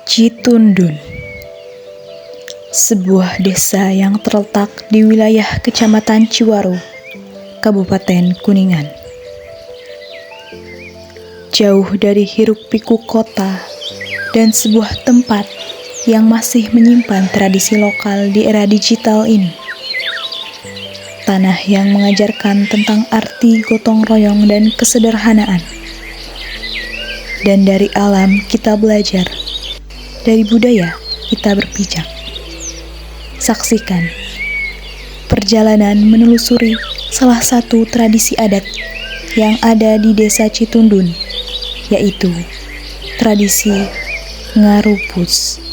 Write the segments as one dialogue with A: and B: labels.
A: Citundun, sebuah desa yang terletak di wilayah Kecamatan Ciwaru, Kabupaten Kuningan. Jauh dari hiruk-pikuk kota dan sebuah tempat yang masih menyimpan tradisi lokal di era digital ini. Tanah yang mengajarkan tentang arti gotong royong dan kesederhanaan. Dan dari alam kita belajar, dari budaya kita berpijak. Saksikan perjalanan menelusuri salah satu tradisi adat yang ada di Desa Citundun, yaitu tradisi ngarupus.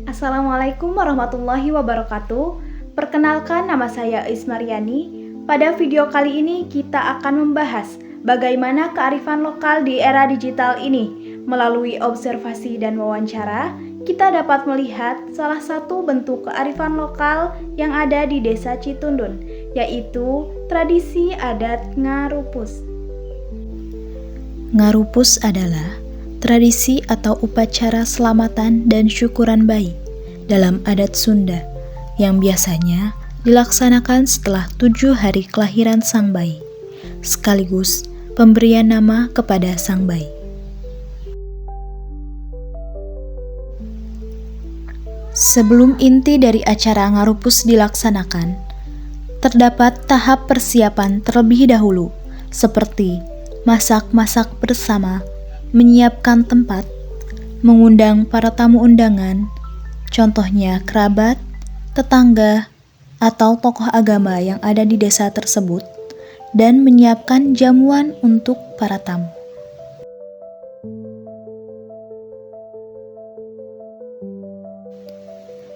B: Assalamualaikum warahmatullahi wabarakatuh. Perkenalkan, nama saya Ismaryani. Pada video kali ini kita akan membahas bagaimana kearifan lokal di era digital ini. Melalui observasi dan wawancara, kita dapat melihat salah satu bentuk kearifan lokal yang ada di Desa Citundun, yaitu tradisi adat ngarupus.
A: Ngarupus adalah tradisi atau upacara selamatan dan syukuran bayi dalam adat Sunda yang biasanya dilaksanakan setelah 7 hari kelahiran sang bayi, sekaligus pemberian nama kepada sang bayi. Sebelum inti dari acara ngarupus dilaksanakan, terdapat tahap persiapan terlebih dahulu, seperti masak-masak bersama, menyiapkan tempat, mengundang para tamu undangan, contohnya kerabat, tetangga, atau tokoh agama yang ada di desa tersebut, dan menyiapkan jamuan untuk para tamu.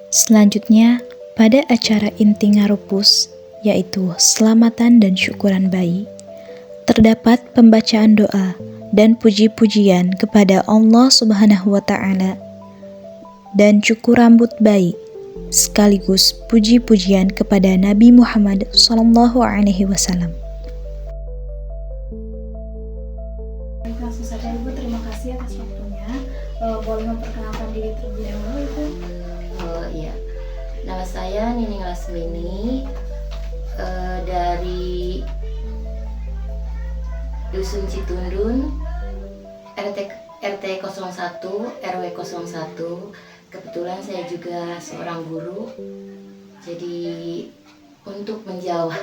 A: Selanjutnya, pada acara inti ngarupus, yaitu selamatan dan syukuran bayi, terdapat pembacaan doa dan puji-pujian kepada Allah Subhanahu wa Ta'ala dan cukur rambut bayi, sekaligus puji-pujian kepada Nabi Muhammad Sallallahu Alaihi Wasallam.
B: Langsung saja Ibu, terima kasih atas waktunya. Boleh memperkenalkan diri terlebih dahulu Ibu?
C: Iya, nama saya Nining Lasmini, dari Dusun Citundun, RT 01, RW 01. Kebetulan saya juga seorang guru. Jadi untuk menjawab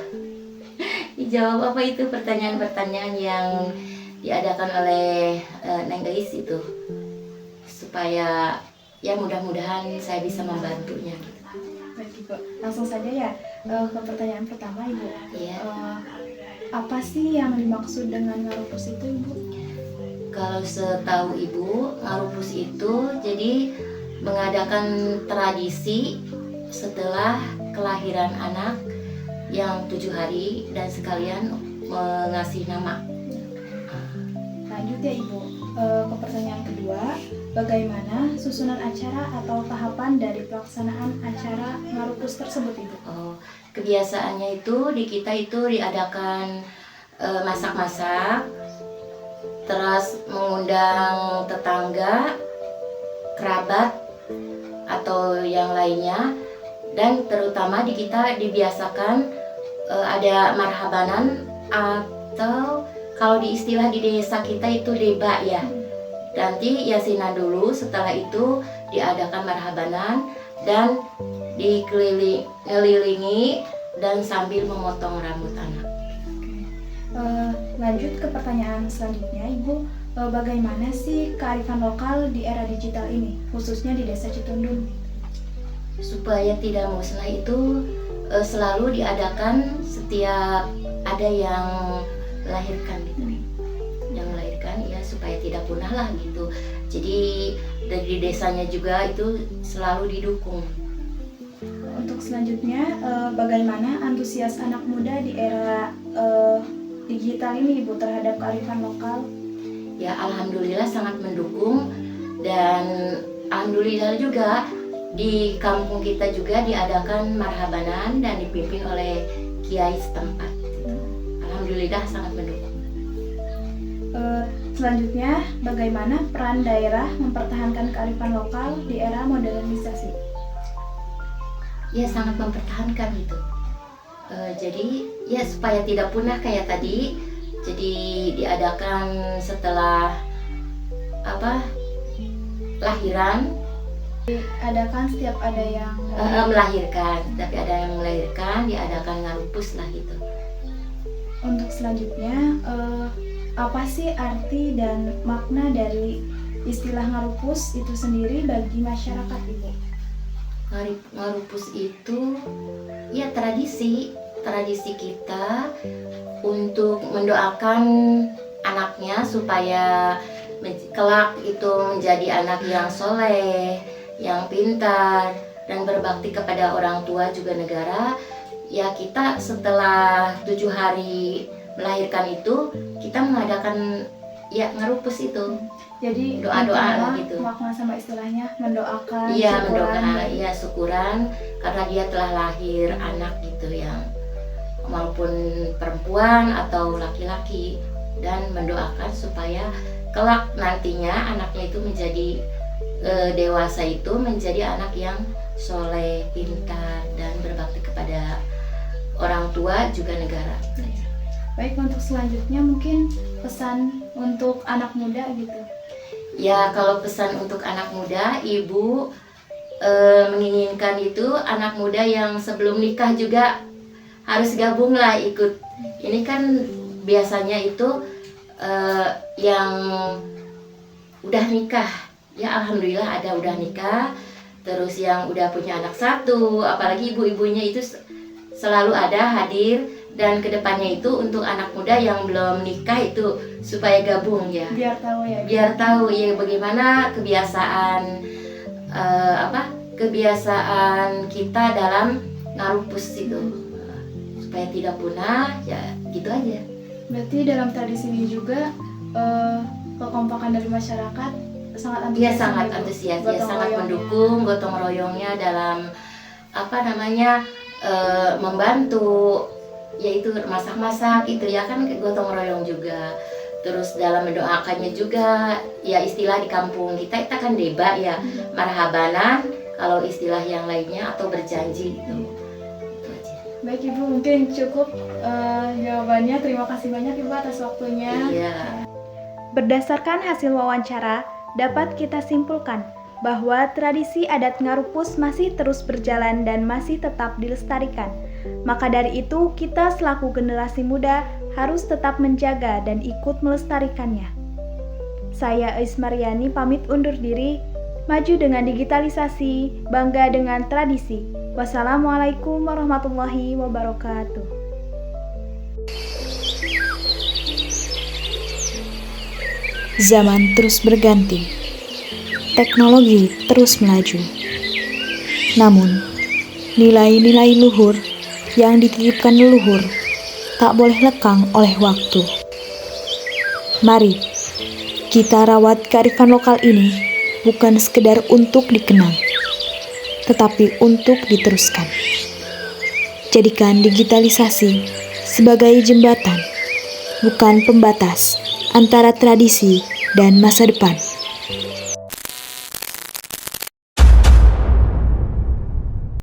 C: apa itu pertanyaan-pertanyaan yang diadakan oleh Neng Gais itu, supaya ya mudah-mudahan saya bisa membantunya.
B: Baik Ibu, langsung saja ya ke pertanyaan pertama Ibu.
C: Iya.
B: Apa sih yang dimaksud dengan ngarupus itu Ibu?
C: Kalau setahu Ibu, ngarupus itu jadi mengadakan tradisi setelah kelahiran anak yang 7 hari dan sekalian mengasih nama.
B: Lanjut ya Ibu, ke pertanyaan kedua, bagaimana susunan acara atau tahapan dari pelaksanaan acara ngarupus tersebut Ibu?
C: Kebiasaannya itu di kita itu diadakan masak-masak, terus mengundang tetangga, kerabat, atau yang lainnya, dan terutama di kita dibiasakan ada marhabanan, atau kalau di istilah di desa kita itu deba ya. Nanti yasinan dulu, setelah itu diadakan marhabanan dan dikelilingi dan sambil memotong rambut anak.
B: Lanjut ke pertanyaan selanjutnya Ibu, bagaimana sih kearifan lokal di era digital ini, khususnya di Desa Citundun?
C: Supaya tidak musnah itu selalu diadakan setiap ada yang melahirkan gitu. Yang melahirkan ya supaya tidak punah lah gitu. Jadi dari desanya juga itu selalu didukung.
B: Untuk selanjutnya, bagaimana antusias anak muda di era digital ini Ibu terhadap kearifan lokal?
C: Ya alhamdulillah sangat mendukung, dan alhamdulillah juga di kampung kita juga diadakan marhabanan dan dipimpin oleh kiai setempat. Alhamdulillah sangat mendukung.
B: Selanjutnya, bagaimana peran daerah mempertahankan kearifan lokal di era modernisasi?
C: Ya sangat mempertahankan itu. Jadi ya supaya tidak punah kayak tadi, jadi diadakan setelah lahiran,
B: Diadakan setiap ada yang
C: melahirkan, tapi ada yang melahirkan diadakan ngarupus lah gitu.
B: Untuk selanjutnya, apa sih arti dan makna dari istilah ngarupus itu sendiri bagi masyarakat, Ibu?
C: Ngarupus itu ya tradisi kita untuk mendoakan anaknya supaya kelak itu menjadi anak yang soleh, yang pintar, dan berbakti kepada orang tua juga negara. Ya kita setelah 7 hari melahirkan itu, kita mengadakan ya ngarupus itu.
B: Jadi
C: Doa-doa gitu.
B: Makna sama istilahnya mendoakan,
C: Iya,
B: syukuran.
C: mendoakan, iya syukuran karena dia telah lahir anak gitu yang maupun perempuan atau laki-laki, dan mendoakan supaya kelak nantinya anaknya itu menjadi dewasa itu menjadi anak yang soleh, pintar, dan berbakti kepada orang tua juga negara.
B: Baik, untuk selanjutnya mungkin pesan untuk anak muda gitu.
C: Ya kalau pesan untuk anak muda, ibu menginginkan itu anak muda yang sebelum nikah juga harus gabung lah ikut. Ini kan biasanya itu yang udah nikah, ya alhamdulillah ada udah nikah, terus yang udah punya anak satu, apalagi ibu-ibunya itu selalu ada hadir, dan kedepannya itu untuk anak muda yang belum nikah itu supaya gabung ya,
B: Biar tahu ya.
C: biar tahu ya bagaimana kebiasaan kebiasaan kita dalam ngarupus itu, supaya tidak punah ya, gitu aja.
B: Berarti dalam tradisi ini juga kekompakan dari masyarakat sangat antusias.
C: Dia sangat antusias, dia sangat mendukung, gotong royongnya dalam membantu, yaitu masak-masak itu ya kan gotong royong juga. Terus dalam mendoakannya juga, ya istilah di kampung kita kan deba ya, marhabanan kalau istilah yang lainnya, atau berjanji itu. Itu aja.
B: Baik Ibu, mungkin cukup jawabannya. Terima kasih banyak Ibu atas waktunya.
C: Iya.
B: Berdasarkan hasil wawancara, dapat kita simpulkan bahwa tradisi adat ngarupus masih terus berjalan dan masih tetap dilestarikan. Maka dari itu, kita selaku generasi muda harus tetap menjaga dan ikut melestarikannya. Saya Ismaryani pamit undur diri, maju dengan digitalisasi, bangga dengan tradisi. Wassalamualaikum warahmatullahi wabarakatuh.
A: Zaman terus berganti, teknologi terus melaju. Namun, nilai-nilai luhur yang dititipkan leluhur tak boleh lekang oleh waktu. Mari, kita rawat kearifan lokal ini bukan sekedar untuk dikenang, tetapi untuk diteruskan. Jadikan digitalisasi sebagai jembatan, bukan pembatas antara tradisi dan masa depan.